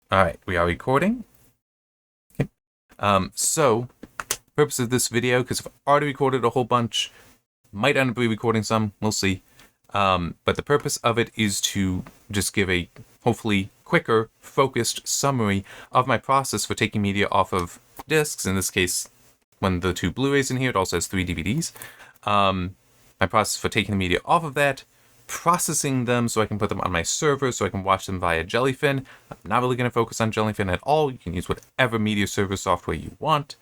All right, we are recording. Okay. So, purpose of this video, because I've already recorded a whole bunch, might end up re-recording some, we'll see. But the purpose of it is to just give a, hopefully, quicker, focused summary of my process for taking media off of discs. In this case, when the two Blu-rays in here, it also has 3 DVDs. My process for taking the media off of that, processing them so I can put them on my server so I can watch them via Jellyfin. I'm not really going to focus on Jellyfin at all. You can use whatever media server software you want.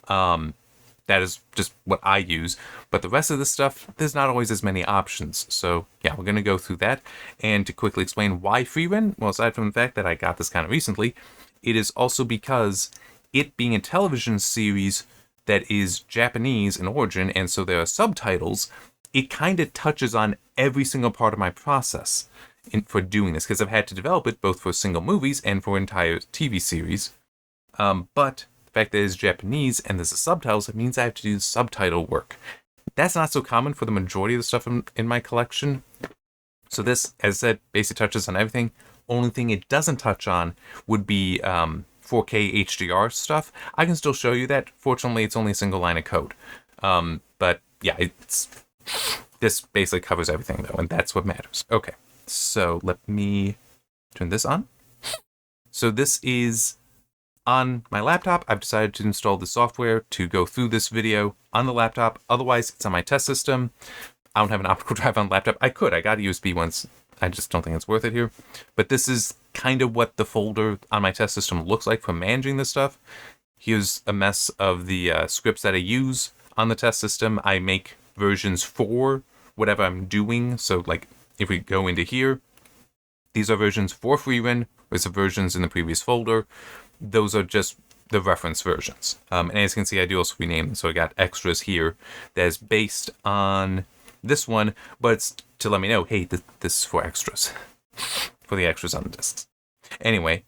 That is just what I use. But the rest of this stuff, there's not always as many options. So yeah, we're going to go through that. And to quickly explain why FreeRen, well, aside from the fact that I got this kind of recently, it is also because it being a television series that is Japanese in origin, and so there are subtitles, it kind of touches on every single part of my process for doing this, because I've had to develop it both for single movies and for entire TV series. But the fact that it's Japanese and there's the subtitles, it means I have to do subtitle work. That's not so common for the majority of the stuff in my collection. So this, as I said, basically touches on everything. Only thing it doesn't touch on would be 4K HDR stuff. I can still show you that. Fortunately, it's only a single line of code. But yeah, this basically covers everything though, and that's what matters. Okay, so let me turn this on. So this is on my laptop. I've decided to install the software to go through this video on the laptop. Otherwise, it's on my test system. I don't have an optical drive on the laptop. I could. I got a USB once. I just don't think it's worth it here. But this is kind of what the folder on my test system looks like for managing this stuff. Here's a mess of the scripts that I use on the test system. I make versions for whatever I'm doing. So like if we go into here, these are versions for FreeRen. There's the versions in the previous folder. Those are just the reference versions. And as you can see, I do also rename them. So I got extras here that is based on this one, but it's to let me know, hey, this is for extras. For the extras on the discs. Anyway,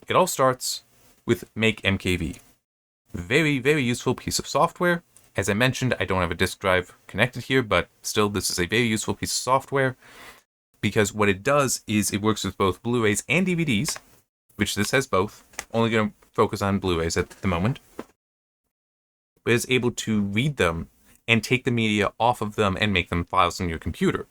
it all starts with Make MKV. Very, very useful piece of software. As I mentioned, I don't have a disk drive connected here, but still, this is a very useful piece of software because what it does is it works with both Blu-rays and DVDs, which this has both. Only going to focus on Blu-rays at the moment. But it's able to read them and take the media off of them and make them files on your computer.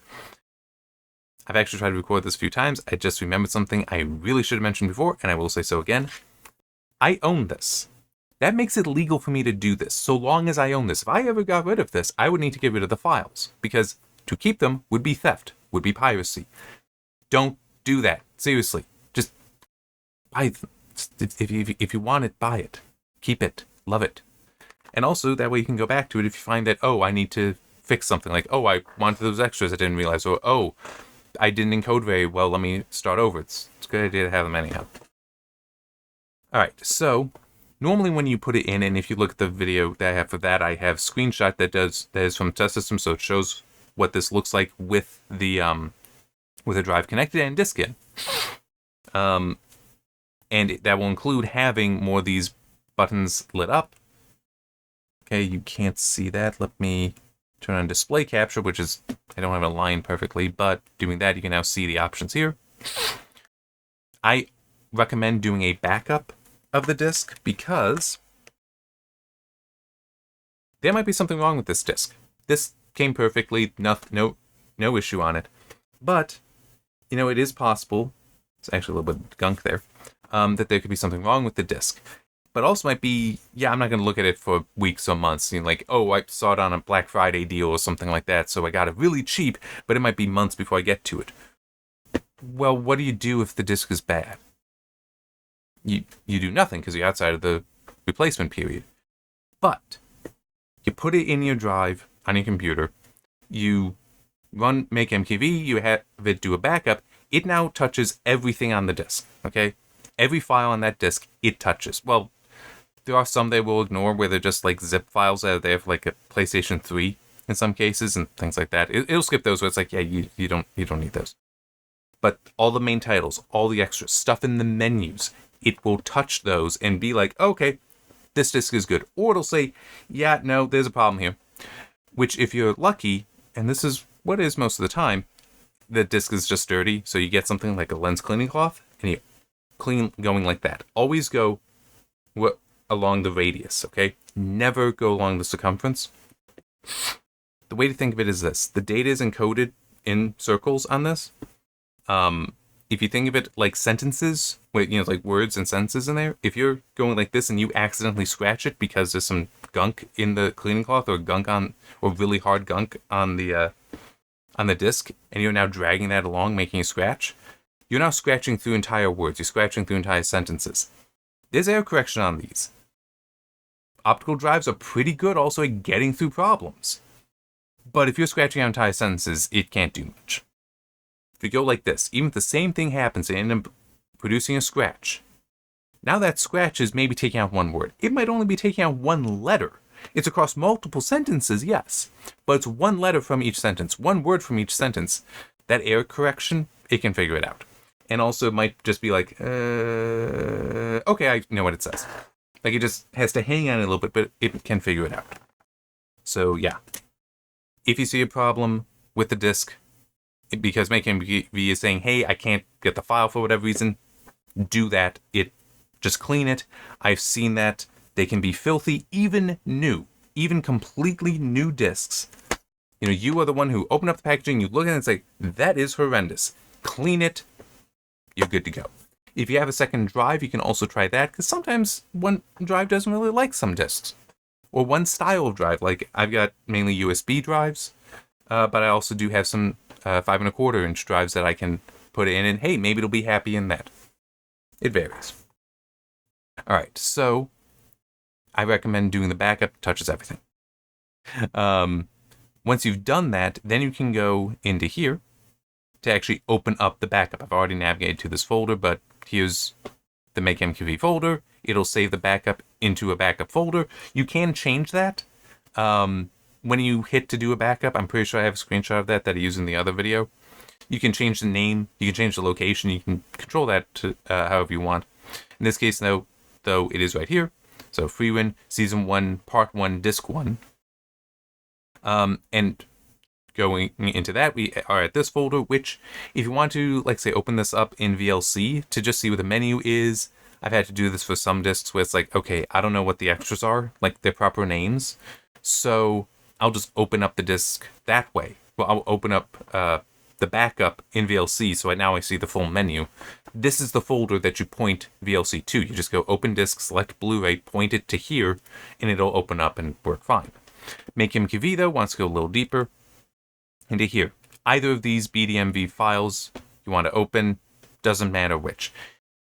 I've actually tried to record this a few times. I just remembered something I really should have mentioned before, and I will say so again. I own this. That makes it legal for me to do this, so long as I own this. If I ever got rid of this, I would need to get rid of the files, because to keep them would be theft, would be piracy. Don't do that. Seriously. Just buy them. If you want it, buy it. Keep it. Love it. And also, that way you can go back to it if you find that, oh, I need to fix something. Like, oh, I wanted those extras I didn't realize. Or, oh, I didn't encode very well. Let me start over. It's a good idea to have them anyhow. All right, so normally when you put it in, and if you look at the video that I have for that, I have screenshot that is from the test system, so it shows what this looks like with the drive connected and disk in. And that will include having more of these buttons lit up. Okay, you can't see that. Let me turn on display capture, which is, I don't have it aligned perfectly, but doing that, you can now see the options here. I recommend doing a backup of the disk because there might be something wrong with this disk. This came perfectly, no issue on it. But, you know, it is possible, it's actually a little bit of gunk there, that there could be something wrong with the disk. But also might be, yeah, I'm not going to look at it for weeks or months. You know, like, oh, I saw it on a Black Friday deal or something like that, so I got it really cheap, but it might be months before I get to it. Well, what do you do if the disk is bad? You do nothing because you're outside of the replacement period. But you put it in your drive on your computer, you run Make MKV, you have it do a backup, it now touches everything on the disk, okay? Every file on that disk, it touches. Well, there are some they will ignore where they're just like zip files that are there for like a PlayStation 3 in some cases and things like that. It'll skip those where it's like, yeah, you don't need those. But all the main titles, all the extras, stuff in the menus, it will touch those and be like, okay, this disk is good. Or it'll say, yeah, no, there's a problem here. Which if you're lucky, and this is what it is most of the time, the disk is just dirty. So you get something like a lens cleaning cloth and you clean going like that. Always go along the radius, okay? Never go along the circumference. The way to think of it is this. The data is encoded in circles on this. If you think of it like sentences, with, you know, like words and sentences in there, if you're going like this and you accidentally scratch it because there's some gunk in the cleaning cloth or gunk on, or really hard gunk on the disc, and you're now dragging that along, making a scratch, you're now scratching through entire words. You're scratching through entire sentences. There's error correction on these. Optical drives are pretty good also at getting through problems. But if you're scratching out entire sentences, it can't do much. If you go like this, even if the same thing happens and end up producing a scratch, now that scratch is maybe taking out one word. It might only be taking out one letter. It's across multiple sentences, yes, but it's one letter from each sentence, one word from each sentence. That error correction, it can figure it out. And also it might just be like, okay, I know what it says. Like it just has to hang on a little bit, but it can figure it out. So yeah, if you see a problem with the disk, because MakeMV is saying, hey, I can't get the file for whatever reason, do that. Just clean it. I've seen that. They can be filthy, even new, even completely new discs. You know, you are the one who open up the packaging, you look at it and say, that is horrendous. Clean it. You're good to go. If you have a second drive, you can also try that, because sometimes one drive doesn't really like some discs. Or one style of drive, like I've got mainly USB drives, but I also do have some 5¼ inch drives that I can put in, and hey, maybe it'll be happy in that. It varies. All right, so I recommend doing the backup. Touches everything. Once you've done that, then you can go into here to actually open up the backup. I've already navigated to this folder, but here's the MakeMQV folder. It'll save the backup into a backup folder. You can change that. When you hit to do a backup, I'm pretty sure I have a screenshot of that I used in the other video. You can change the name, you can change the location, you can control that to however you want. In this case, though, it is right here. So FreeWin, Season 1, Part 1, Disc 1. And going into that, we are at this folder, which if you want to, like say, open this up in VLC to just see what the menu is, I've had to do this for some discs where it's like, okay, I don't know what the extras are, like their proper names. So I'll just open up the disk that way. Well, I'll open up the backup in VLC, so now I see the full menu. This is the folder that you point VLC to. You just go open disk, select Blu-ray, point it to here, and it'll open up and work fine. MakeMQV, though, wants to go a little deeper into here. Either of these BDMV files you want to open, doesn't matter which.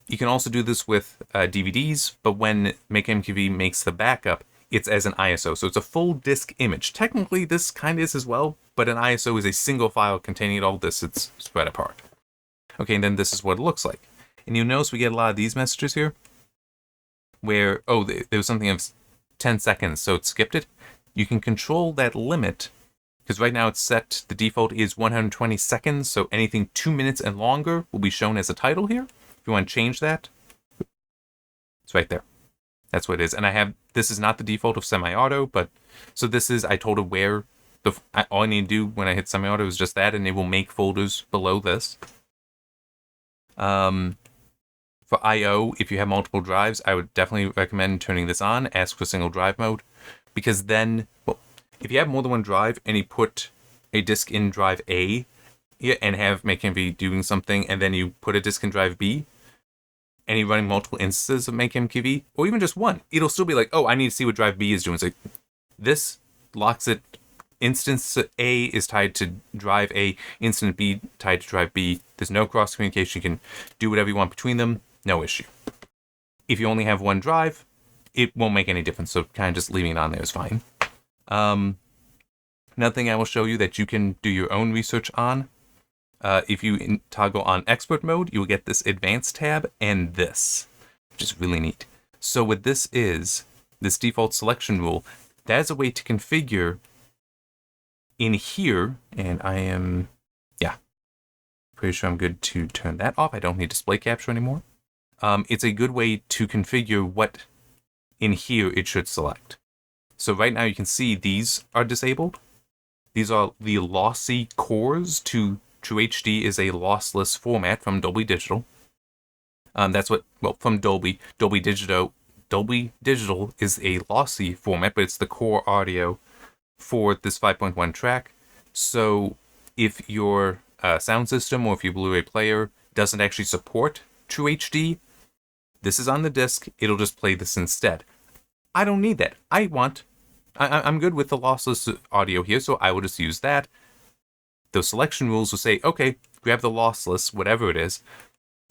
You can also do this with DVDs, but when MakeMQV makes the backup, it's as an ISO, so it's a full disk image. Technically, this kind of is as well, but an ISO is a single file containing all this. It's spread apart. Okay, and then this is what it looks like. And you'll notice we get a lot of these messages here, where, oh, there was something of 10 seconds, so it skipped it. You can control that limit, because right now it's set, the default is 120 seconds, so anything 2 minutes and longer will be shown as a title here. If you want to change that, it's right there. That's what it is. And this is not the default of semi-auto, but, so this is, I told it where, all I need to do when I hit semi-auto is just that, and it will make folders below this. For I/O, if you have multiple drives, I would definitely recommend turning this on, ask for single drive mode, because then, well, if you have more than one drive and you put a disk in drive A and have MakeMV doing something, and then you put a disk in drive B, and you're running multiple instances of MakeMQV, or even just one, it'll still be like, oh, I need to see what drive B is doing. It's like, this locks it, instance A is tied to drive A, instance B tied to drive B. There's no cross communication. You can do whatever you want between them, no issue. If you only have one drive, it won't make any difference, so kind of just leaving it on there is fine. Another thing I will show you that you can do your own research on, if you toggle on expert mode, you will get this advanced tab and this, which is really neat. So what this is, this default selection rule, that is a way to configure in here, and I am, pretty sure I'm good to turn that off. I don't need display capture anymore. It's a good way to configure what in here it should select. So right now you can see these are disabled. These are the lossy cores to True HD is a lossless format from Dolby Digital. That's what, well, from Dolby. Dolby Digital is a lossy format, but it's the core audio for this 5.1 track. So if your sound system or if your Blu-ray player doesn't actually support True HD, this is on the disc. It'll just play this instead. I don't need that. I'm good with the lossless audio here, so I will just use that. Those selection rules will say, okay, grab the lossless, whatever it is.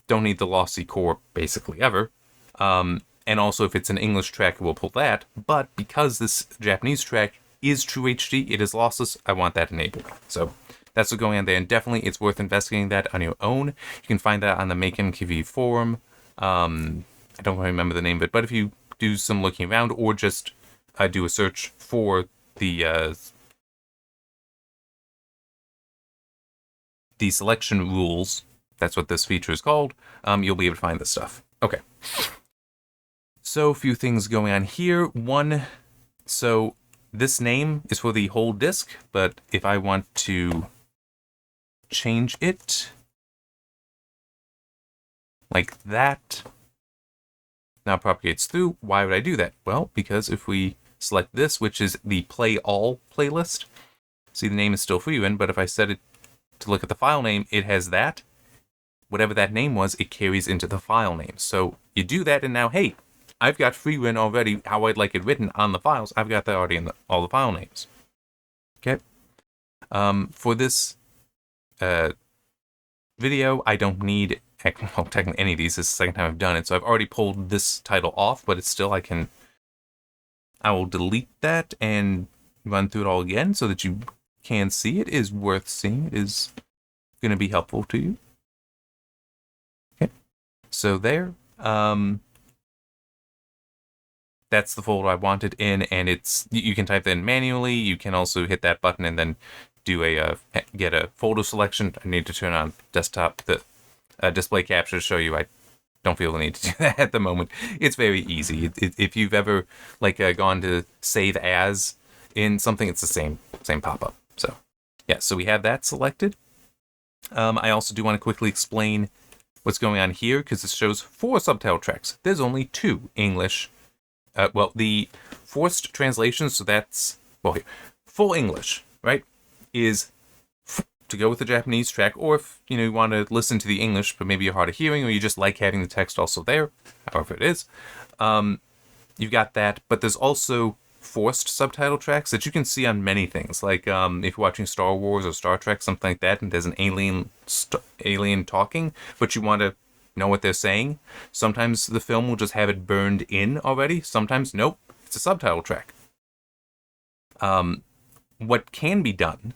Don't need the lossy core basically ever. And also if it's an English track, it will pull that. But because this Japanese track is True HD, it is lossless, I want that enabled. So that's what's going on there. And definitely it's worth investigating that on your own. You can find that on the MakeMKV forum. I don't remember the name of it, but if you do some looking around or just do a search for the selection rules, that's what this feature is called, you'll be able to find this stuff. Okay. So a few things going on here. One, so this name is for the whole disk, but if I want to change it like that, now propagates through. Why would I do that? Well, because if we select this, which is the Play All playlist, see the name is still FreeRun, but if I set it to look at the file name, it has that. Whatever that name was, it carries into the file name. So you do that, and now, hey, I've got FreeRun already, how I'd like it written on the files. I've got that already in all the file names. Okay. For this video, I don't need, well, technically any of these. This is the second time I've done it, so I've already pulled this title off, but it's still, I will delete that and run through it all again so that you can see. It is worth seeing. It is going to be helpful to you. Okay, so there. That's the folder I want it in, and you can type that in manually. You can also hit that button and then do get a folder selection. I need to turn on desktop the display capture to show you. I don't feel the need to do that at the moment. It's very easy. If you've ever gone to save as in something, it's the same pop-up. So yeah, so we have that selected. I also do want to quickly explain what's going on here because this shows 4 subtitle tracks. There's only 2 English. Well, the forced translation, so that's, well, here, full English, right, is to go with the Japanese track, or if, you want to listen to the English, but maybe you're hard of hearing, or you just like having the text also there, however it is, you've got that, but there's also forced subtitle tracks that you can see on many things, like if you're watching Star Wars or Star Trek, something like that, and there's an alien talking, but you want to know what they're saying. Sometimes the film will just have it burned in already. Sometimes, nope, it's a subtitle track. What can be done,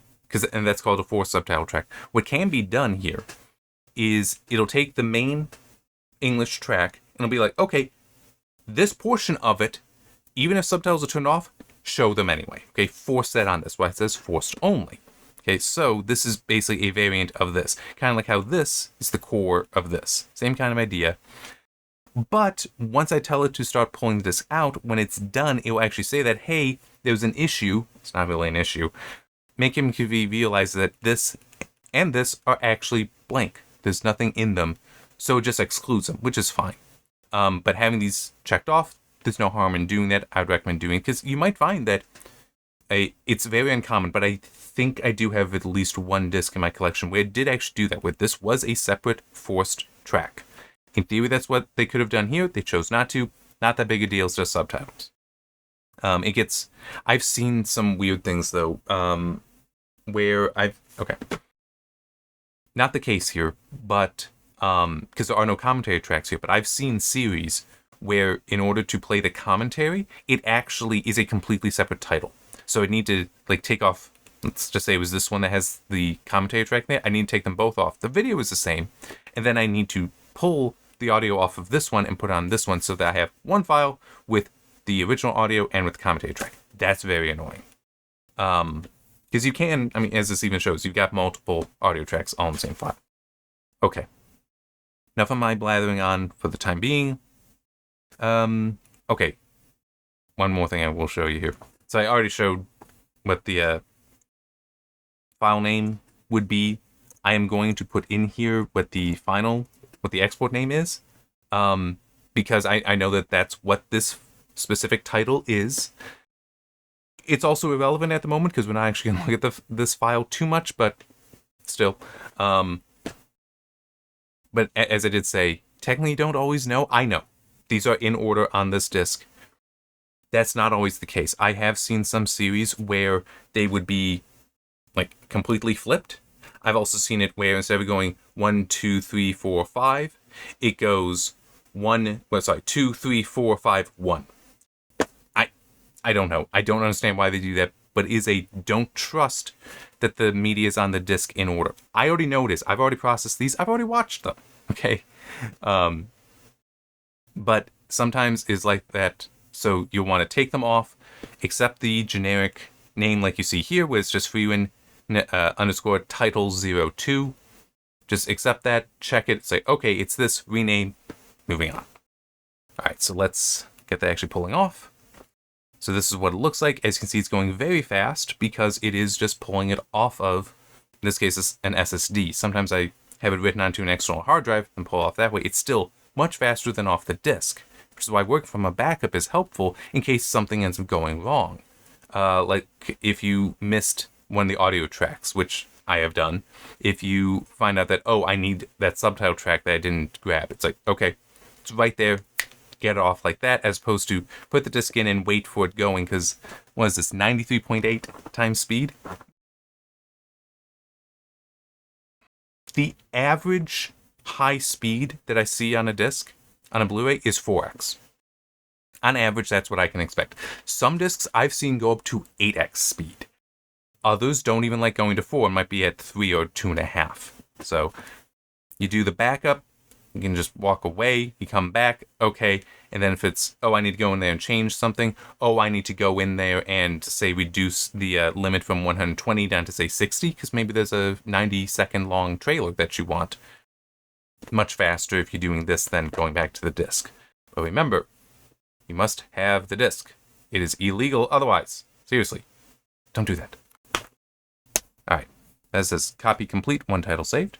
and that's called a forced subtitle track, what can be done here is it'll take the main English track and it'll be like, okay, this portion of it, even if subtitles are turned off, show them anyway. Okay, force that on this. Why it says forced only. Okay, so this is basically a variant of this. Kind of like how this is the core of this. Same kind of idea. But once I tell it to start pulling this out, when it's done, it will actually say that, hey, there's an issue. It's not really an issue. MakeMKV realizes that this and this are actually blank. There's nothing in them. So it just excludes them, which is fine. But having these checked off, there's no harm in doing that. I'd recommend doing it because you might find that it's very uncommon, but I think I do have at least one disc in my collection where it did actually do that, where this was a separate forced track. In theory, that's what they could have done here. They chose not to. Not that big a deal, it's just subtitles. I've seen some weird things, though, where okay. Not the case here, but, because there are no commentary tracks here, but I've seen series where in order to play the commentary, it actually is a completely separate title. So I need to take off, let's just say it was this one that has the commentary track there. I need to take them both off. The video is the same. And then I need to pull the audio off of this one and put on this one so that I have one file with the original audio and with the commentary track. That's very annoying. Because you can, as this even shows, you've got multiple audio tracks all in the same file. Okay. Enough of my blathering on for the time being. Okay. One more thing I will show you here. So I already showed what the file name would be. I am going to put in here what the export name is. because I know that that's what this specific title is. It's also irrelevant at the moment because we're not actually going to look at this file too much, but still. But as I did say, technically you don't always know. I know. These are in order on this disk. That's not always the case. I have seen some series where they would be like completely flipped. I've also seen it where instead of going 1, 2, 3, 4, 5, it goes 2, 3, 4, 5, 1. I don't know. I don't understand why they do that, but it is a don't trust that the media is on the disk in order. I already know it is. I've already processed these. I've already watched them. Okay. But sometimes it's like that. So you'll want to take them off, accept the generic name like you see here, where it's just freewin underscore title 02. Just accept that, check it, say, okay, it's this, rename, moving on. All right, so let's get that actually pulling off. So this is what it looks like. As you can see, it's going very fast because it is just pulling it off of, in this case, it's an SSD. Sometimes I have it written onto an external hard drive and pull off that way. It's still much faster than off the disk, which is why working from a backup is helpful in case something ends up going wrong. Like if you missed one of the audio tracks, which I have done, if you find out that, oh, I need that subtitle track that I didn't grab, it's like, okay, it's right there. Get it off like that, as opposed to put the disk in and wait for it going, because what is this, 93.8 times speed? The average high speed that I see on a disc, on a Blu-ray, is 4x. On average, that's what I can expect. Some discs I've seen go up to 8x speed. Others don't even like going to 4, and might be at 3 or 2.5. So you do the backup, you can just walk away, you come back, okay, and then if it's, oh, I need to go in there and change something, oh, I need to go in there and, say, reduce the limit from 120 down to, say, 60, because maybe there's a 90-second long trailer that you want. Much faster if you're doing this than going back to the disc. But remember, you must have the disc. It is illegal otherwise. Seriously, don't do that. Alright, that says copy complete, one title saved.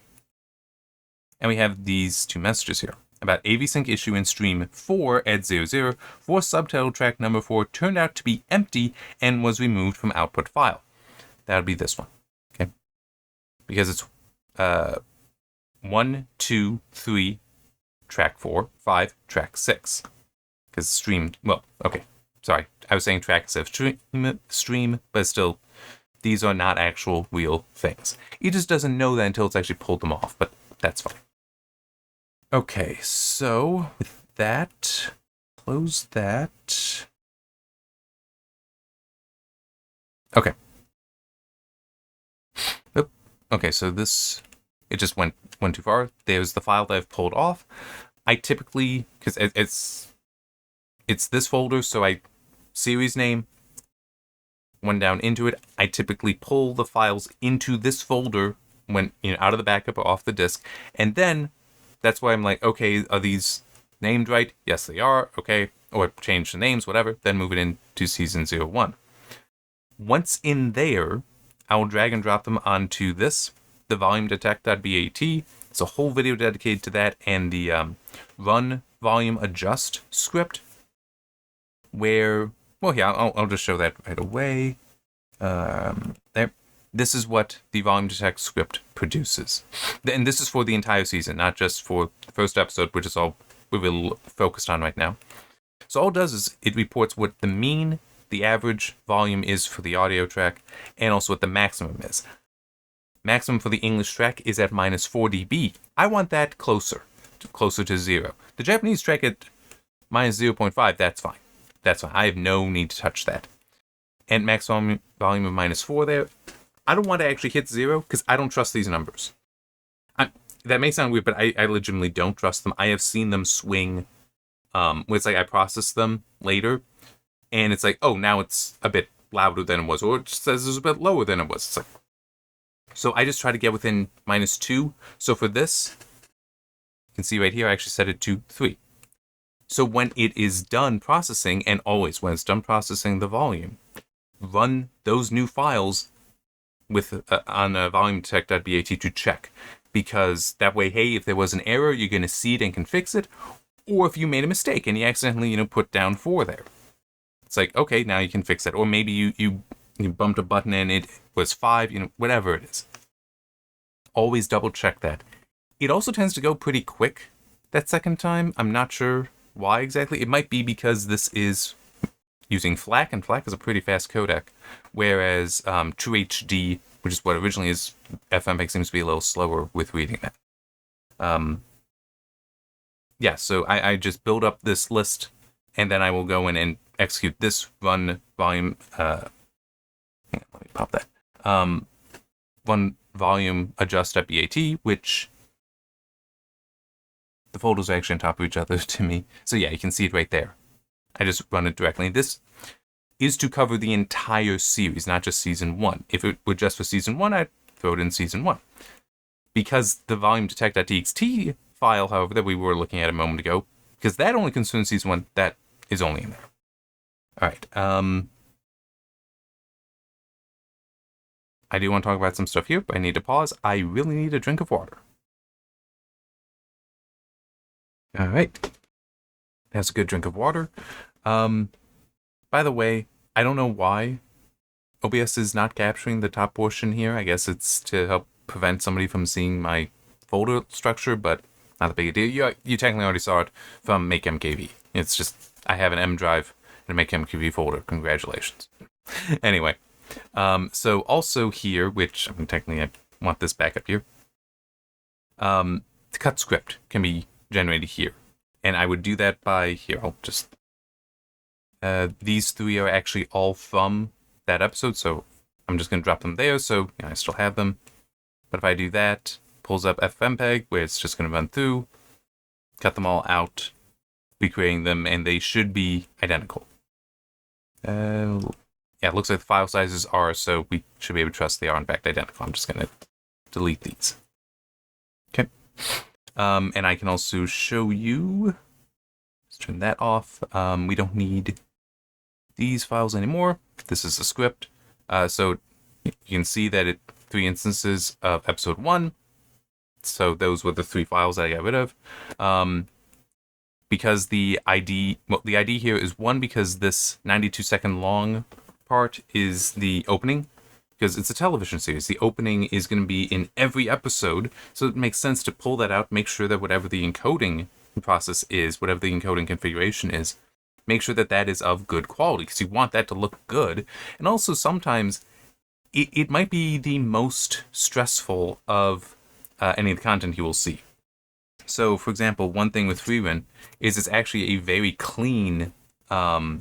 And we have these two messages here about AVSync issue in stream 4 ed00 for subtitle track number 4 turned out to be empty and was removed from output file. That would be this one, okay? Because it's 1, 2, 3, track 4, 5, track 6. Because stream, well, okay, sorry, I was saying track instead of stream, but still, these are not actual real things. He just doesn't know that until it's actually pulled them off, but that's fine. Okay, so with that, close that. Okay. Oop. Okay, so this, it just went too far. There's the file that I've pulled off. I typically, because it's this folder, so series name, one down into it. I typically pull the files into this folder when, out of the backup or off the disk, and then that's why I'm like, okay, are these named right? Yes, they are. Okay. Or change the names, whatever. Then move it into season 01. Once in there, I will drag and drop them onto this, the volume detect.bat. It's a whole video dedicated to that, and the run volume adjust script, where, well, yeah, I'll just show that right away. There. This is what the volume detect script produces. And this is for the entire season, not just for the first episode, which is all we're focused on right now. So all it does is it reports what the mean, the average volume is for the audio track, and also what the maximum is. Maximum for the English track is at -4 dB. I want that closer to 0. The Japanese track at -0.5, that's fine. That's fine. I have no need to touch that. And max volume of -4 there. I don't want to actually hit 0 because I don't trust these numbers. That may sound weird, but I legitimately don't trust them. I have seen them swing. Where it's like I process them later, and it's like, oh, now it's a bit louder than it was, or it says it's a bit lower than it was. It's like, so I just try to get within -2. So for this, you can see right here, I actually set it to 3. So when it is done processing, and always when it's done processing the volume, run those new files with on volume detect.bat to check, because that way, hey, if there was an error, you're going to see it and can fix it, Or if you made a mistake and you accidentally, put down 4 there. It's like, okay, now you can fix that. Or maybe you bumped a button and it was 5, whatever it is. Always double check that. It also tends to go pretty quick that second time. I'm not sure why exactly. It might be because this is using FLAC, and FLAC is a pretty fast codec, whereas True HD, which is what originally is FMPEG, seems to be a little slower with reading that. Yeah, so I just build up this list, and then I will go in and execute this run volume. Let me pop that. Run volume adjust.bat, which the folders are actually on top of each other to me. So yeah, you can see it right there. I just run it directly. This is to cover the entire series, not just season 1. If it were just for season 1, I'd throw it in season 1. Because the volume detect.txt file, however, that we were looking at a moment ago, because that only concerns season 1, that is only in there. All right. I do want to talk about some stuff here, but I need to pause. I really need a drink of water. All right. That's a good drink of water. By the way, I don't know why OBS is not capturing the top portion here. I guess it's to help prevent somebody from seeing my folder structure, but not a big deal. You technically already saw it from MakeMKV. It's just, I have an M drive and a MakeMKV folder. Congratulations. Anyway, so also here, which I mean, technically I want this back up here, the cut script can be generated here. And I would do that by, here, I'll just, these 3 are actually all from that episode, so I'm just going to drop them there, so I still have them. But if I do that, pulls up FFmpeg, where it's just going to run through, cut them all out, recreating them, and they should be identical. Yeah, it looks like the file sizes are, so we should be able to trust they are in fact identical. I'm just going to delete these. Okay. And I can also show you, let's turn that off. We don't need these files anymore. This is the script. So you can see that it 3 instances of episode 1. So those were the 3 files that I got rid of. Because the ID here is 1 because this 92-second long part is the opening. Because it's a television series. The opening is going to be in every episode, so it makes sense to pull that out, make sure that whatever the encoding process is, whatever the encoding configuration is, make sure that that is of good quality, because you want that to look good. And also sometimes it might be the most stressful of any of the content you will see. So, for example, one thing with Freerun is it's actually a very clean anime.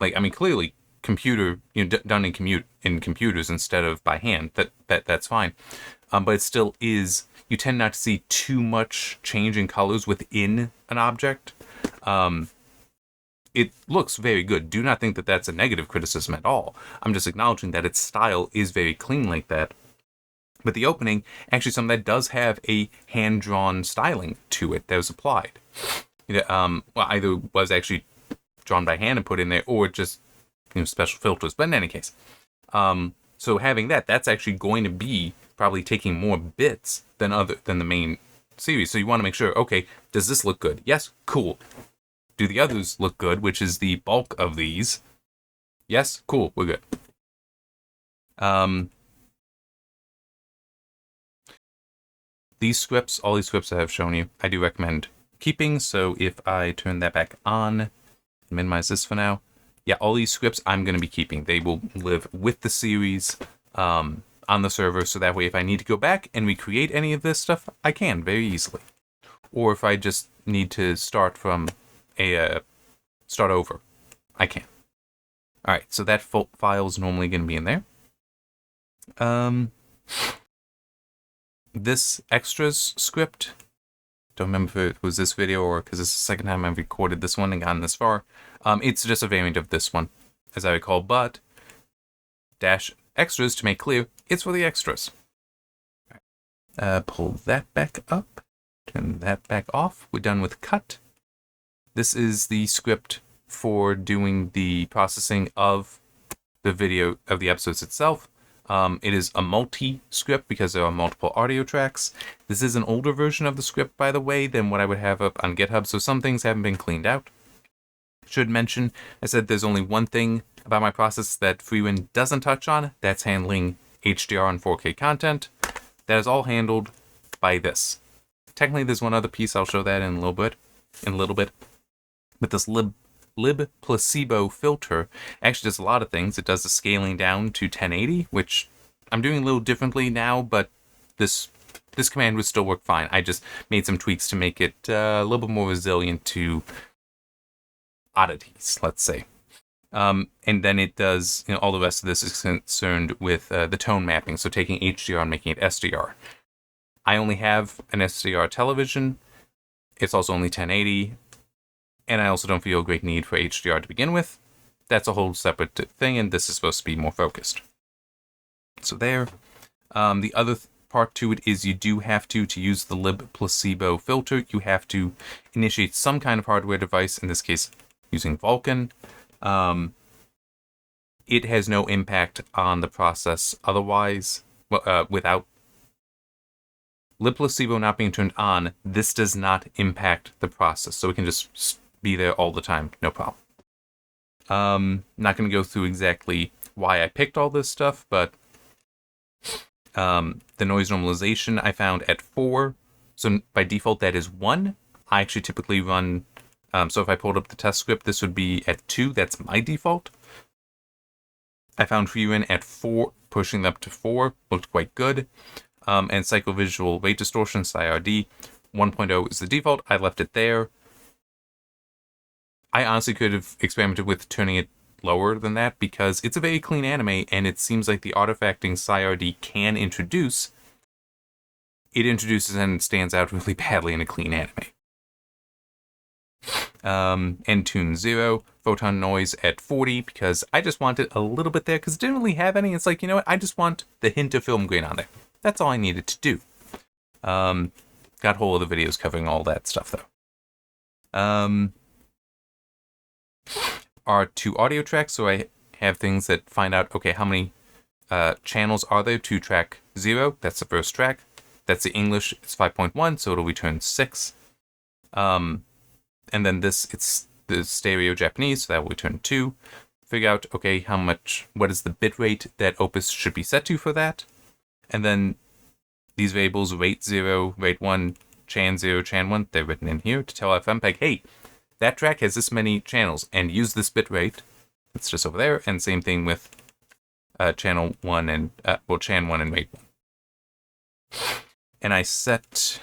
Like, I mean, clearly, computer, done in computers instead of by hand. That's fine. But it still is. You tend not to see too much change in colors within an object. It looks very good. Do not think that that's a negative criticism at all. I'm just acknowledging that its style is very clean like that. But the opening, actually something that does have a hand-drawn styling to it that was applied. Well, either was actually drawn by hand and put in there, or just special filters. But in any case, so having that's actually going to be probably taking more bits than the main series. So you want to make sure, okay, does this look good? Yes, cool. Do the others look good, which is the bulk of these? Yes, cool, we're good. These scripts, all these scripts I have shown you, I do recommend keeping. So if I turn that back on, minimize this for now. Yeah, all these scripts I'm going to be keeping. They will live with the series on the server, so that way if I need to go back and recreate any of this stuff, I can very easily. Or if I just need to start from start over, I can. All right, so that file is normally going to be in there. This extras script, don't remember if it was this video or because it's the second time I've recorded this one and gotten this far. It's just a variant of this one, as I recall, but dash extras to make clear, it's for the extras. Pull that back up, turn that back off. We're done with cut. This is the script for doing the processing of the video of the episodes itself. It is a multi-script because there are multiple audio tracks. This is an older version of the script, by the way, than what I would have up on GitHub, so some things haven't been cleaned out. Should mention, I said there's only one thing about my process that FreeWin doesn't touch on. That's handling HDR and 4K content. That is all handled by this. Technically, there's one other piece. I'll show that in a little bit. But this lib placebo filter actually does a lot of things. It does the scaling down to 1080, which I'm doing a little differently now, but this command would still work fine. I just made some tweaks to make it a little bit more resilient to oddities, let's say. And then it does, all the rest of this is concerned with the tone mapping, so taking HDR and making it SDR. I only have an SDR television. It's also only 1080. And I also don't feel a great need for HDR to begin with. That's a whole separate thing, and this is supposed to be more focused. So there. The other part to it is you do have to use the lib placebo filter, you have to initiate some kind of hardware device, in this case using Vulkan. It has no impact on the process otherwise. Without lib placebo not being turned on, this does not impact the process, so it can just be there all the time, no problem. Not going to go through exactly why I picked all this stuff, but the noise normalization I found at 4, so by default that is 1. I actually typically run, so if I pulled up the test script, this would be at 2, that's my default. I found FreeWin at 4, pushing them up to 4, looked quite good. And psychovisual rate distortion, SIRD, 1.0 is the default, I left it there. I honestly could have experimented with turning it lower than that because it's a very clean anime and it seems like the artifacting SIRD can introduce. It introduces and stands out really badly in a clean anime. N-Tune 0, photon noise at 40 because I just wanted a little bit there because it didn't really have any. It's like, you know what, I just want the hint of film grain on there. That's all I needed to do. Got whole other videos covering all that stuff though. Are 2 audio tracks, so I have things that find out, okay, how many channels are there to track 0? That's the first track. That's the English, it's 5.1, so it'll return 6. And then this, it's the stereo Japanese, so that will return 2. Figure out, okay, what is the bit rate that Opus should be set to for that? And then these variables, rate 0, rate 1, chan 0, chan 1, they're written in here to tell FMPEG, hey, that track has this many channels and use this bit rate. It's just over there. And same thing with channel 1 and, chan 1 and rate 1. And I set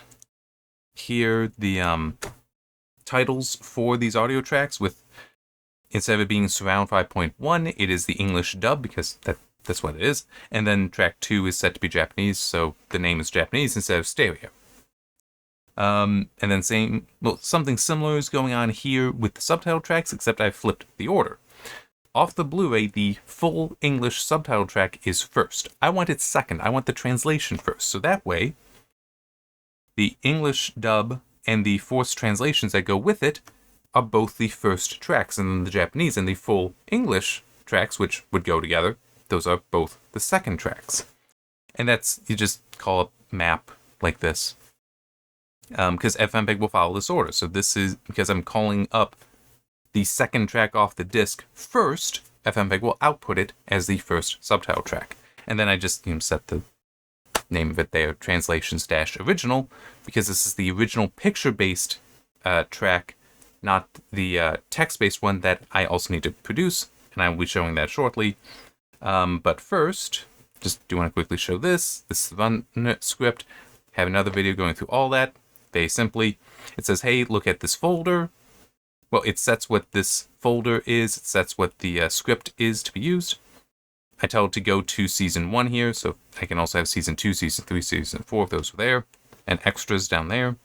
here the titles for these audio tracks with, instead of it being surround 5.1, it is the English dub because that's what it is. And then track 2 is set to be Japanese, so the name is Japanese instead of stereo. And then something similar is going on here with the subtitle tracks, except I've flipped the order. Off the Blu-ray, the full English subtitle track is first. I want it second. I want the translation first. So that way, the English dub and the forced translations that go with it are both the first tracks, and then the Japanese and the full English tracks, which would go together, those are both the second tracks. And that's, you just call a map like this. Because FMPEG will follow this order. So this is, because I'm calling up the second track off the disc first, FMPEG will output it as the first subtitle track. And then I just set the name of it there, translations-original, because this is the original picture-based track, not the text-based one that I also need to produce, and I will be showing that shortly. But first, just do want to quickly show this. This is the run script. Have another video going through all that. Very simply, it says, hey, look at this folder. Well, it sets what this folder is. It sets what the script is to be used. I tell it to go to season 1 here, so I can also have season 2, season 3, season 4, if those are there, and extras down there.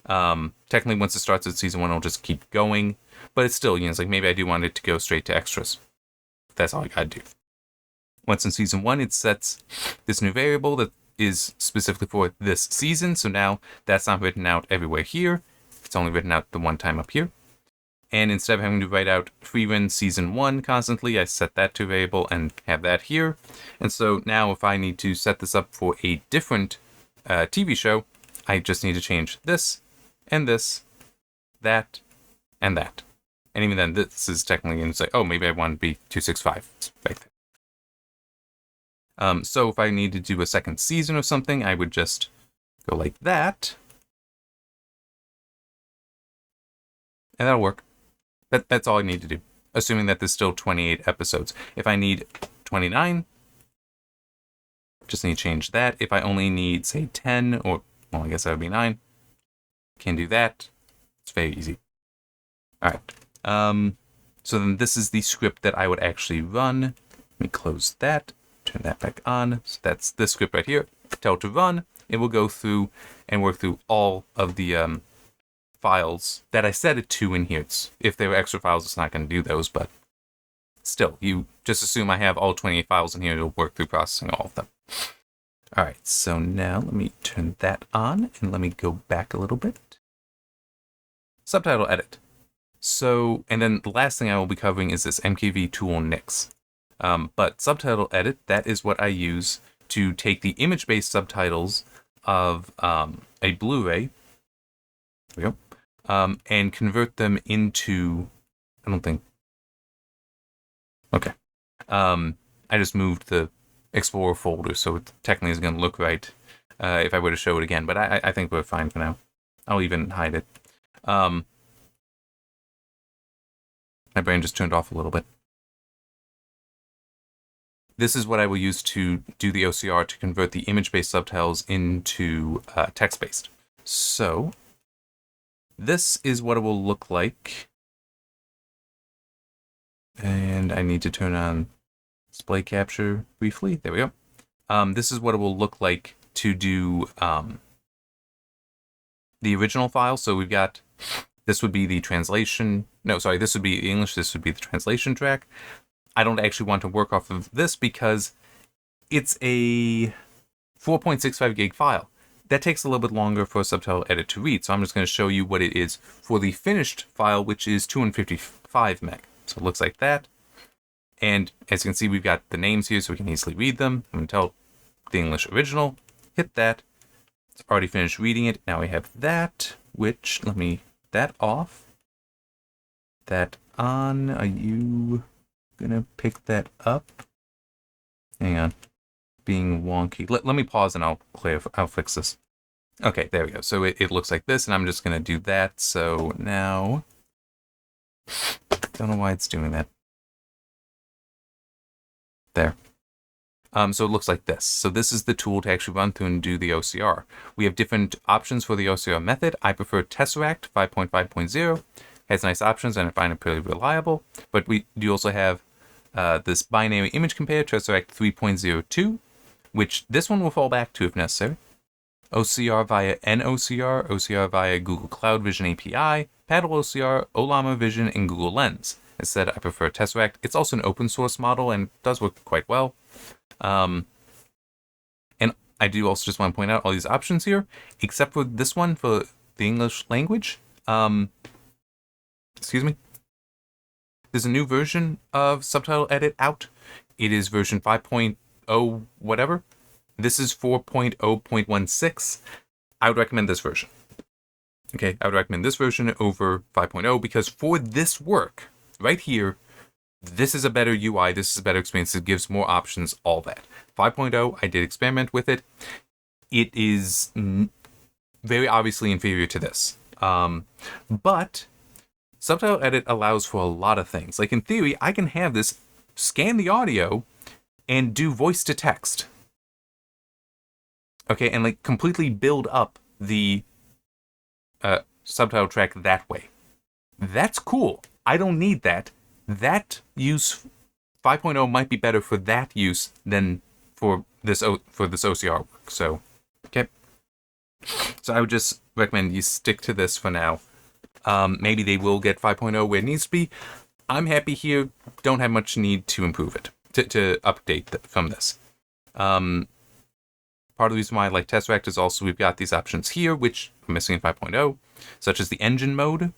Technically, once it starts at season 1, it'll just keep going, but it's still, it's like maybe I do want it to go straight to extras. That's all I gotta do. Once in season 1, it sets this new variable that is specifically for this season, so now that's not written out everywhere here. It's only written out the one time up here. And instead of having to write out free run season 1 constantly, I set that to variable and have that here. And so now if I need to set this up for a different TV show, I just need to change this and this, that, and that. And even then, this is technically going to say, oh, maybe I want to be 265. It's right there. So if I need to do a second season or something, I would just go like that. And that'll work. That's all I need to do, assuming that there's still 28 episodes. If I need 29, just need to change that. If I only need, say, 10, or, well, I guess that would be 9, can do that. It's very easy. All right. So then this is the script that I would actually run. Let me close that, turn that back on. So that's this script right here. Tell it to run. It will go through and work through all of the files that I set it to in here. If there were extra files, it's not going to do those, but still, you just assume I have all 28 files in here. It'll work through processing all of them. All right, so now let me turn that on and let me go back a little bit. Subtitle edit. So, and then the last thing I will be covering is this MKV tool Nix. But subtitle edit, that is what I use to take the image-based subtitles of a Blu-ray. There we go. And convert them into, I don't think, okay. I just moved the Explorer folder, so it technically is going to look right if I were to show it again, but I think we're fine for now. I'll even hide it. My brain just turned off a little bit. This is what I will use to do the OCR to convert the image-based subtitles into text-based. So this is what it will look like. And I need to turn on display capture briefly. There we go. This is what it will look like to do the original file. So we've got, this would be the translation. No, sorry, this would be English. This would be the translation track. I don't actually want to work off of this because it's a 4.65 gig file. That takes a little bit longer for a subtitle edit to read. So I'm just going to show you what it is for the finished file, which is 255 meg. So it looks like that. And as you can see, we've got the names here so we can easily read them. I'm going to tell the English original, hit that. It's already finished reading it. Now we have that, which, let me, that off, that on. Are you going to pick that up? Hang on. Being wonky. Let me pause and I'll fix this. Okay, there we go. So it looks like this, and I'm just going to do that. So now, don't know why it's doing that. There. So it looks like this. So this is the tool to actually run through and do the OCR. We have different options for the OCR method. I prefer Tesseract 5.5.0. Has nice options, and I find it pretty reliable. But we do also have this binary image compare, Tesseract 3.02, which this one will fall back to if necessary. OCR via NOCR, OCR via Google Cloud Vision API, Paddle OCR, Ollama Vision, and Google Lens. Instead, I prefer Tesseract. It's also an open source model and does work quite well. And I do also just want to point out all these options here, except for this one for the English language. Excuse me. There's a new version of Subtitle Edit out. It is version 5.0 whatever. This is 4.0.16. I would recommend this version. Okay, I would recommend this version over 5.0 because for this work, right here, this is a better UI, this is a better experience, it gives more options, all that. 5.0, I did experiment with it. It is very obviously inferior to this. But Subtitle Edit allows for a lot of things. Like in theory, I can have this scan the audio and do voice to text. Okay, and like completely build up the subtitle track that way. That's cool. I don't need that. That use 5.0 might be better for that use than for this OCR work. So, okay. So I would just recommend you stick to this for now. Maybe they will get 5.0 where it needs to be. I'm happy here. Don't have much need to improve it, to update from this. Part of the reason why I like Tesseract is also we've got these options here, which are missing in 5.0, such as the engine mode.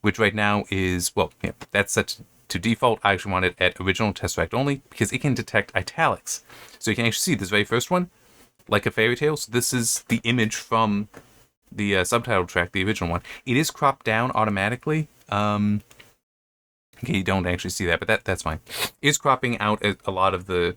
which right now is, well, yeah, that's set to default. I actually want it at original tesseract only because it can detect italics. So you can actually see this very first one, like a fairy tale. So this is the image from the subtitle track, the original one. It is cropped down automatically. Okay, you don't actually see that, but that's fine. It is cropping out a lot of the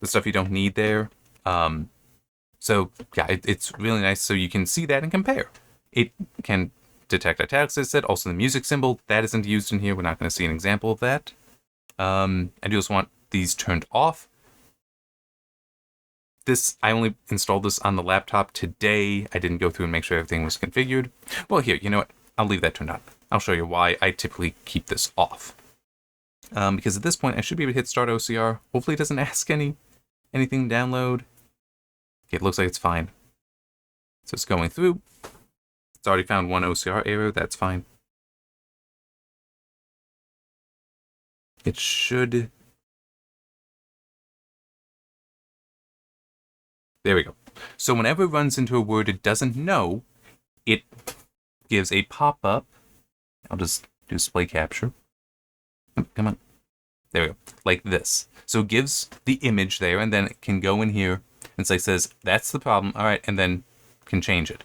stuff you don't need there. So yeah, it's really nice. So you can see that and compare. It can detect italics, as I said. Also the music symbol, that isn't used in here. We're not going to see an example of that. I do just want these turned off. I only installed this on the laptop today. I didn't go through and make sure everything was configured. Well, here, you know what? I'll leave that turned on. I'll show you why I typically keep this off. Because at this point, I should be able to hit start OCR. Hopefully it doesn't ask anything to download. Okay, it looks like it's fine. So it's going through. It's already found one OCR error. That's fine. It should... There we go. So whenever it runs into a word it doesn't know, it gives a pop-up. I'll just do display capture. Oh, come on. There we go. Like this. So it gives the image there, and then it can go in here and says, that's the problem. All right, and then can change it.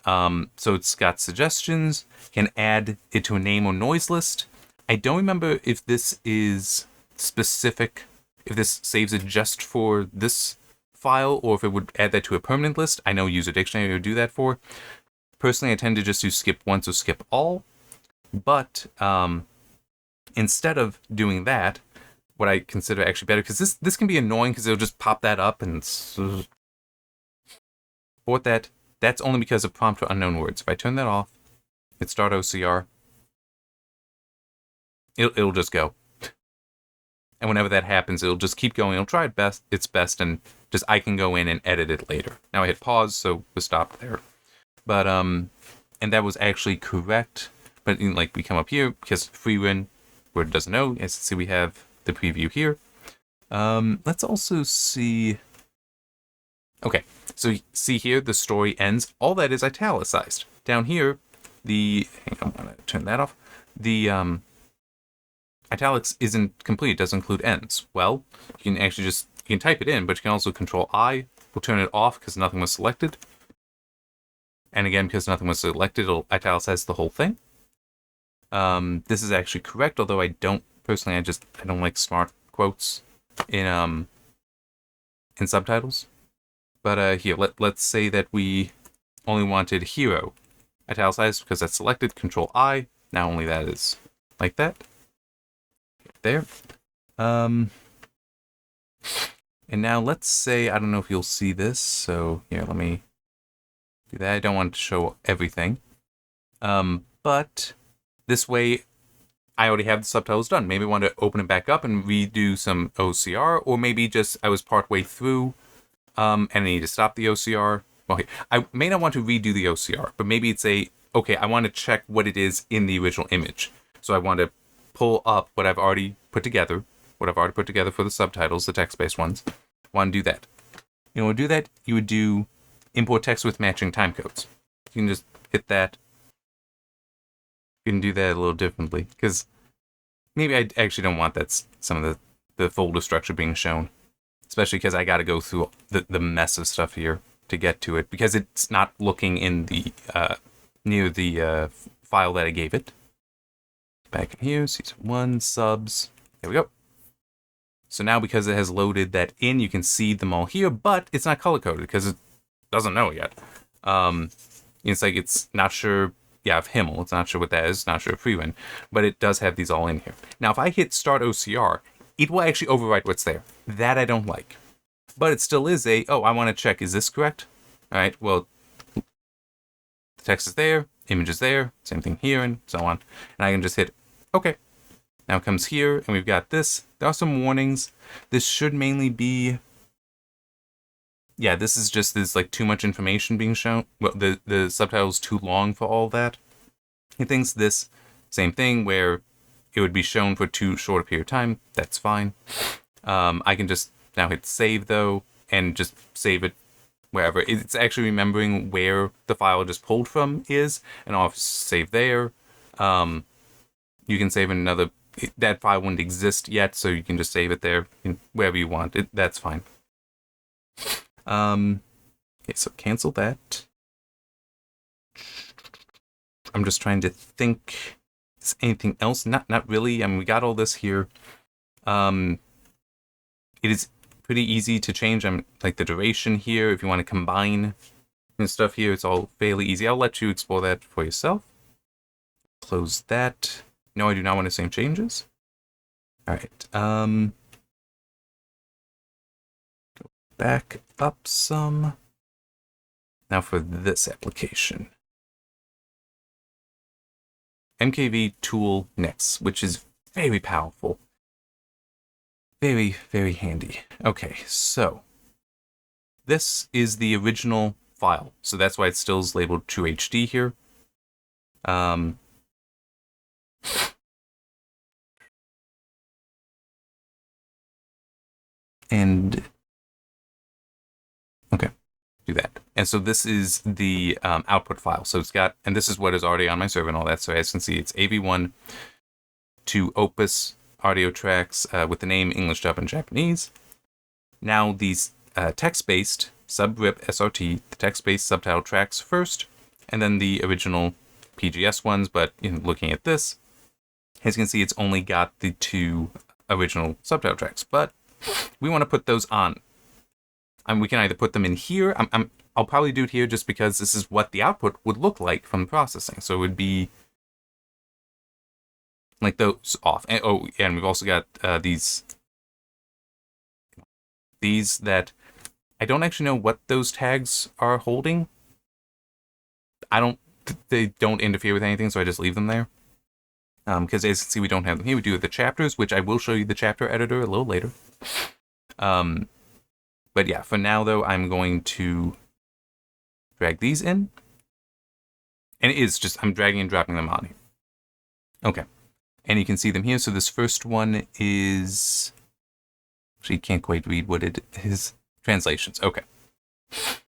So it's got suggestions, can add it to a name or noise list. I don't remember if this is specific, if this saves it just for this file, or if it would add that to a permanent list. I know User Dictionary would do that for. Personally, I tend to just do skip once or skip all. But instead of doing that, what I consider actually better, because this can be annoying because it'll just pop that up and sort that. That's only because of prompt for unknown words. If I turn that off, hit start OCR, it'll just go. And whenever that happens, it'll just keep going. It'll try its best, and just I can go in and edit it later. Now I hit pause, so we stopped there. But and that was actually correct. But like we come up here because free run word doesn't know. As you can see, we have the preview here. Let's also see. Okay, so you see here the story ends. All that is italicized. Down here, hang on, I'm gonna turn that off. The italics isn't complete. It doesn't include ends. Well, you can actually you can type it in, but you can also Control I will turn it off because nothing was selected. And again, because nothing was selected, it'll italicize the whole thing. This is actually correct, although I don't personally. I don't like smart quotes in subtitles. But here, let's say that we only wanted hero italicized because that's selected. Control I. Now only that is like that. There. And now let's say, I don't know if you'll see this, so here, let me do that. I don't want to show everything. But this way, I already have the subtitles done. Maybe I want to open it back up and redo some OCR, or maybe just I was partway through and I need to stop the OCR. Well, I may not want to redo the OCR, but maybe it's okay, I want to check what it is in the original image. So I want to pull up what I've already put together, for the subtitles, the text-based ones. I want to do that. In order to do that, you would do import text with matching timecodes. You can just hit that. You can do that a little differently, because maybe I actually don't want some of the folder structure being shown. Especially because I got to go through the mess of stuff here to get to it, because it's not looking in the near the file that I gave it. Back in here, season 1, subs. There we go. So now because it has loaded that in, you can see them all here, but it's not color-coded because it doesn't know yet. It's like it's not sure, of Himmel. It's not sure what that is, not sure of Freewind, but it does have these all in here. Now, if I hit start OCR, it will actually overwrite what's there. That I don't like. But it still is I want to check, is this correct? All right, well, the text is there, image is there, same thing here, and so on. And I can just hit OK. Now it comes here, and we've got this. There are some warnings. This should mainly be... Yeah, this is just like too much information being shown. Well, the subtitle is too long for all that. He thinks this same thing where it would be shown for too short a period of time. That's fine. I can just now hit save though, and just save it wherever. It's actually remembering where the file I just pulled from is, and I'll save there. You can save in another. That file wouldn't exist yet, so you can just save it there wherever you want. That's fine. Okay, so cancel that. I'm just trying to think. Is anything else? Not really. I mean, we got all this here. It is pretty easy to change. Like the duration here. If you want to combine and stuff here, it's all fairly easy. I'll let you explore that for yourself. Close that. No, I do not want to save changes. All right. Go back up some. Now for this application. MKV tool Nix, which is very powerful. Very, very handy. Okay, so this is the original file. So that's why it still is labeled 2HD here. And okay, do that. And so this is the output file. So it's got, and this is what is already on my server and all that. So as you can see, it's AV1 to Opus audio tracks with the name English, Dub, and Japanese. Now these text-based subrip SRT, the text-based subtitle tracks first, and then the original PGS ones. But looking at this, as you can see, it's only got the 2 original subtitle tracks. But we want to put those on. And we can either put them in here. I'll probably do it here just because this is what the output would look like from the processing. So it would be like those off. And, and we've also got these that I don't actually know what those tags are holding. They don't interfere with anything, so I just leave them there. Because as you can see, we don't have them here. We do have the chapters, which I will show you the chapter editor a little later. But yeah, for now though, I'm going to drag these in. And it is just, I'm dragging and dropping them on here. Okay. And you can see them here. So this first one is, actually can't quite read what it is. Translations. Okay.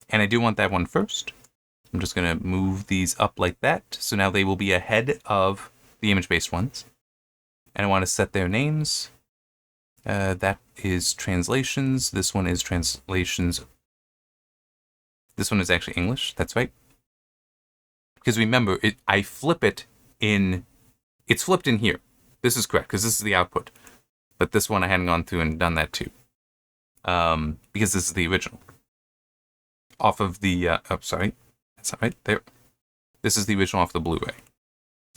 And I do want that one first. I'm just going to move these up like that. So now they will be ahead of the image-based ones. And I want to set their names. That is translations. This one is translations. This one is actually English. That's right. Because remember, I flip it in. It's flipped in here. This is correct because this is the output. But this one I hadn't gone through and done that too. Because this is the original. Off of the. Oh, sorry. That's not right. There. This is the original off the Blu-ray.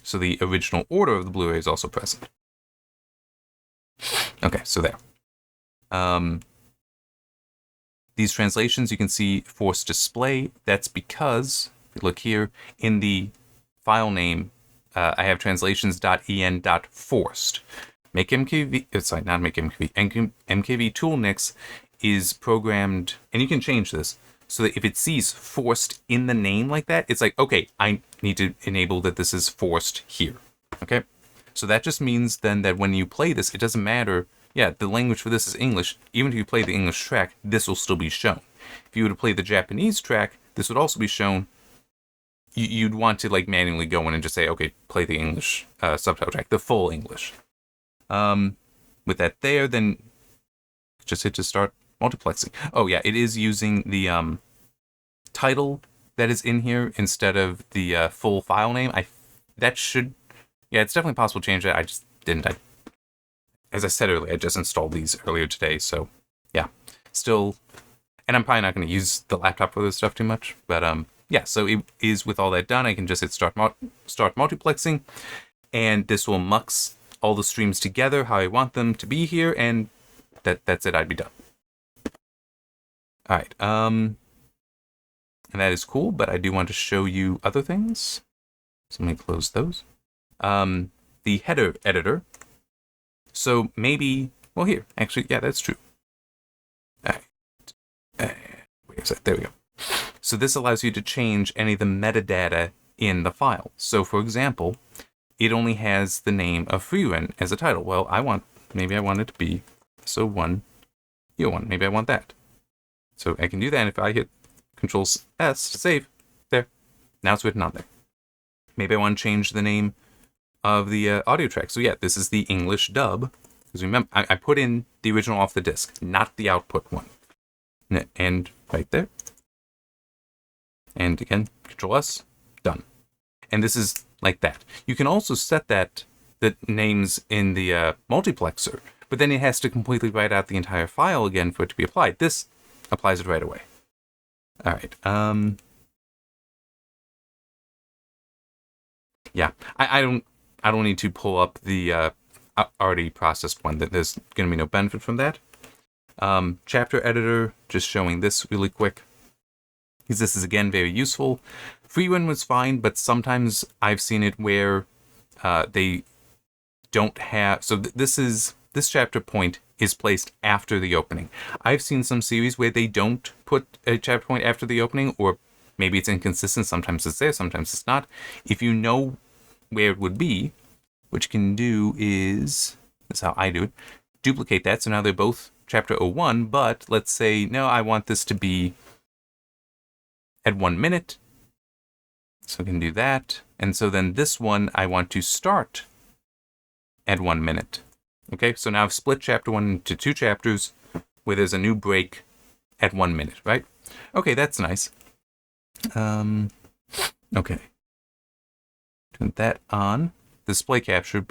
So the original order of the Blu-ray is also present. Okay, so there. These translations you can see forced display. That's because, if you look here, in the file name, I have translations.en.forced. Sorry, not make MKV. MKV tool Nix is programmed, and you can change this, so that if it sees forced in the name like that, it's like, okay, I need to enable that this is forced here. Okay? So that just means then that when you play this, it doesn't matter. Yeah, the language for this is English. Even if you play the English track, this will still be shown. If you were to play the Japanese track, this would also be shown. You'd want to like manually go in and just say, okay, play the English subtitle track, the full English. With that there, then just hit to start multiplexing. Oh yeah, it is using the title that is in here instead of the full file name. That should. Yeah, it's definitely possible to change that. I just didn't. As I said earlier, I just installed these earlier today, so yeah. Still, and I'm probably not going to use the laptop for this stuff too much, but yeah, so it is with all that done, I can just hit start multiplexing, and this will mux all the streams together how I want them to be here, and that's it, I'd be done. Alright, and that is cool, but I do want to show you other things. So let me close those. The header editor. So maybe, well here, actually, yeah, that's true. Alright. Wait a sec, there we go. So this allows you to change any of the metadata in the file. So for example, it only has the name of FreeRun as a title. Well, maybe I want it to be so 1, year 1. Maybe I want that. So I can do that, and if I hit Control-S to save, there. Now it's written on there. Maybe I want to change the name of the audio track. So yeah, this is the English dub. Because remember, I put in the original off the disc, not the output one. And right there. And again, Control S, done. And this is like that. You can also set the names in the multiplexer, but then it has to completely write out the entire file again for it to be applied. This applies it right away. All right. Yeah, I don't need to pull up the already processed one. There's going to be no benefit from that. Chapter editor, just showing this really quick, because this is again very useful. Free run was fine, but sometimes I've seen it where they don't have. So this chapter point is placed after the opening. I've seen some series where they don't put a chapter point after the opening, or maybe it's inconsistent. Sometimes it's there, sometimes it's not. If you know where it would be, what you can do is, that's how I do it, duplicate that. So now they're both chapter 01, but let's say, no, I want this to be at 1 minute. So I can do that. And so then this one, I want to start at 1 minute. Okay, so now I've split chapter 1 into 2 chapters where there's a new break at 1 minute, right? Okay, that's nice. Okay. Turn that on. Display capture,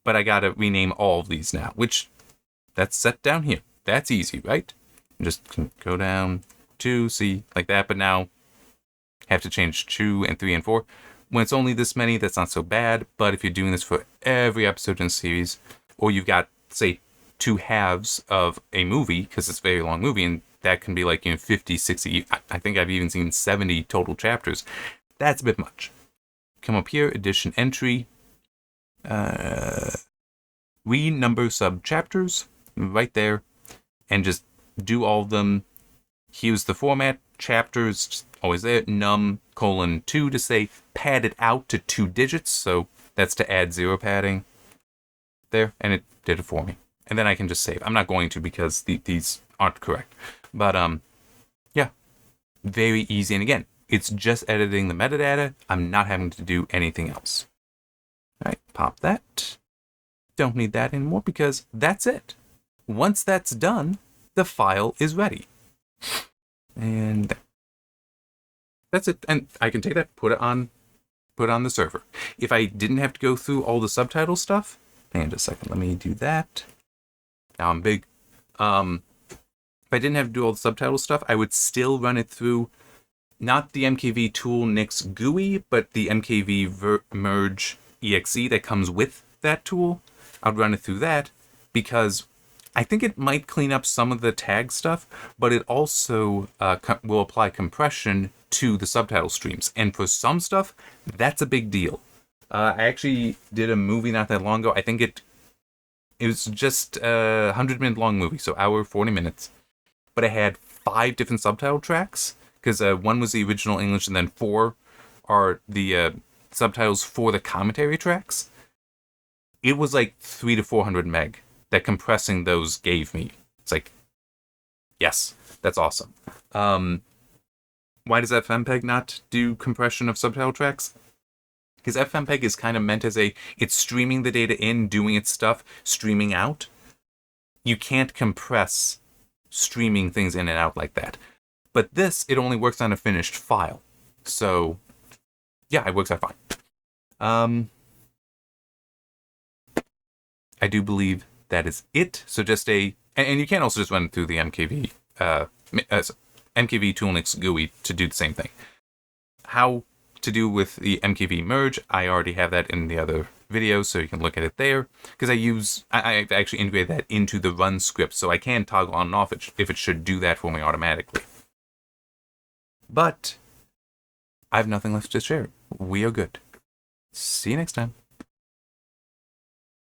but I gotta rename all of these now, which that's set down here. That's easy, right? Just go down 2, see, like that, but now have to change 2 and 3 and 4. When it's only this many, that's not so bad, but if you're doing this for every episode in the series, or you've got, say, 2 halves of a movie, because it's a very long movie, and that can be like, 50, 60, I think I've even seen 70 total chapters. That's a bit much. Come up here, edition entry, renumber sub-chapters, right there, and just do all of them. Here's the format, chapters, always there, num:2 to say pad it out to 2 digits, so that's to add 0 padding. There, and it did it for me. And then I can just save. I'm not going to because these aren't correct. But, yeah, very easy. And again, it's just editing the metadata. I'm not having to do anything else. All right, pop that. Don't need that anymore because that's it. Once that's done, the file is ready. And that's it. And I can take that, put it on the server. If I didn't have to go through all the subtitle stuff, hang on just a second, let me do that. Now I'm big. If I didn't have to do all the subtitle stuff, I would still run it through not the MKV Tool Nix GUI, but the MKV Merge EXE that comes with that tool. I'd run it through that because I think it might clean up some of the tag stuff, but it also will apply compression to the subtitle streams. And for some stuff, that's a big deal. I actually did a movie not that long ago. I think it was just a 100-minute long movie, so hour, 40 minutes. But it had 5 different subtitle tracks, because 1 was the original English, and then 4 are the subtitles for the commentary tracks. It was like 300 to 400 meg that compressing those gave me. It's like, yes, that's awesome. Why does FMPEG not do compression of subtitle tracks? Because FMPEG is kind of meant as it's streaming the data in, doing its stuff, streaming out. You can't compress streaming things in and out like that. But this, it only works on a finished file. So, yeah, it works out fine. I do believe that is it. So just and you can also just run through the MKV Tool Nix GUI to do the same thing. How to do with the MKV merge, I already have that in the other video, so you can look at it there. Because I actually integrate that into the run script, so I can toggle on and off if it should do that for me automatically. But I have nothing left to share. We are good. See you next time.